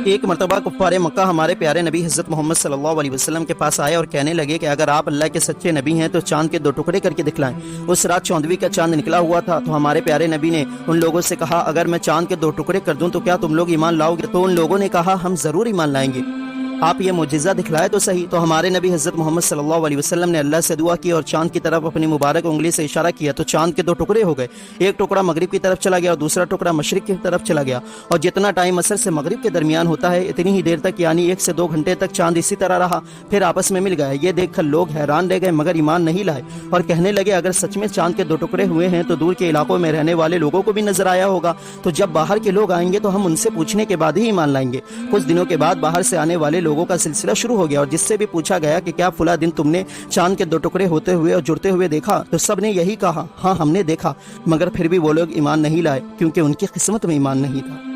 ایک مرتبہ کفار مکہ ہمارے پیارے نبی حضرت محمد صلی اللہ علیہ وسلم کے پاس آئے اور کہنے لگے کہ اگر آپ اللہ کے سچے نبی ہیں تو چاند کے 2 ٹکڑے کر کے دکھلائیں۔ اس رات 14ویں کا چاند نکلا ہوا تھا، تو ہمارے پیارے نبی نے ان لوگوں سے کہا اگر میں چاند کے 2 ٹکڑے کر دوں تو کیا تم لوگ ایمان لاؤ گے؟ تو ان لوگوں نے کہا ہم ضرور ایمان لائیں گے، آپ یہ معجزہ دکھلائے تو صحیح۔ تو ہمارے نبی حضرت محمد صلی اللہ علیہ وسلم نے اللہ سے دعا کی اور چاند کی طرف اپنی مبارک انگلی سے اشارہ کیا تو چاند کے 2 ٹکڑے ہو گئے، ایک ٹکڑا مغرب کی طرف چلا گیا اور دوسرا ٹکڑا مشرق کی طرف چلا گیا، اور جتنا ٹائم عصر سے مغرب کے درمیان ہوتا ہے اتنی ہی دیر تک یعنی 1 سے 2 گھنٹے تک چاند اسی طرح رہا، پھر آپس میں مل گئے۔ یہ دیکھ کر لوگ حیران رہ گئے مگر ایمان نہیں لائے اور کہنے لگے اگر سچ میں چاند کے 2 ٹکڑے ہوئے ہیں تو دور کے علاقوں میں رہنے والے لوگوں کو بھی نظر آیا ہوگا، تو جب باہر کے لوگ آئیں گے تو ہم ان سے پوچھنے کے بعد ہی ایمان لائیں گے۔ کچھ دنوں کے بعد باہر سے آنے والے لوگوں کا سلسلہ شروع ہو گیا اور جس سے بھی پوچھا گیا کہ کیا فلاں دن تم نے چاند کے 2 ٹکڑے ہوتے ہوئے اور جڑتے ہوئے دیکھا، تو سب نے یہی کہا ہاں ہم نے دیکھا، مگر پھر بھی وہ لوگ ایمان نہیں لائے کیونکہ ان کی قسمت میں ایمان نہیں تھا۔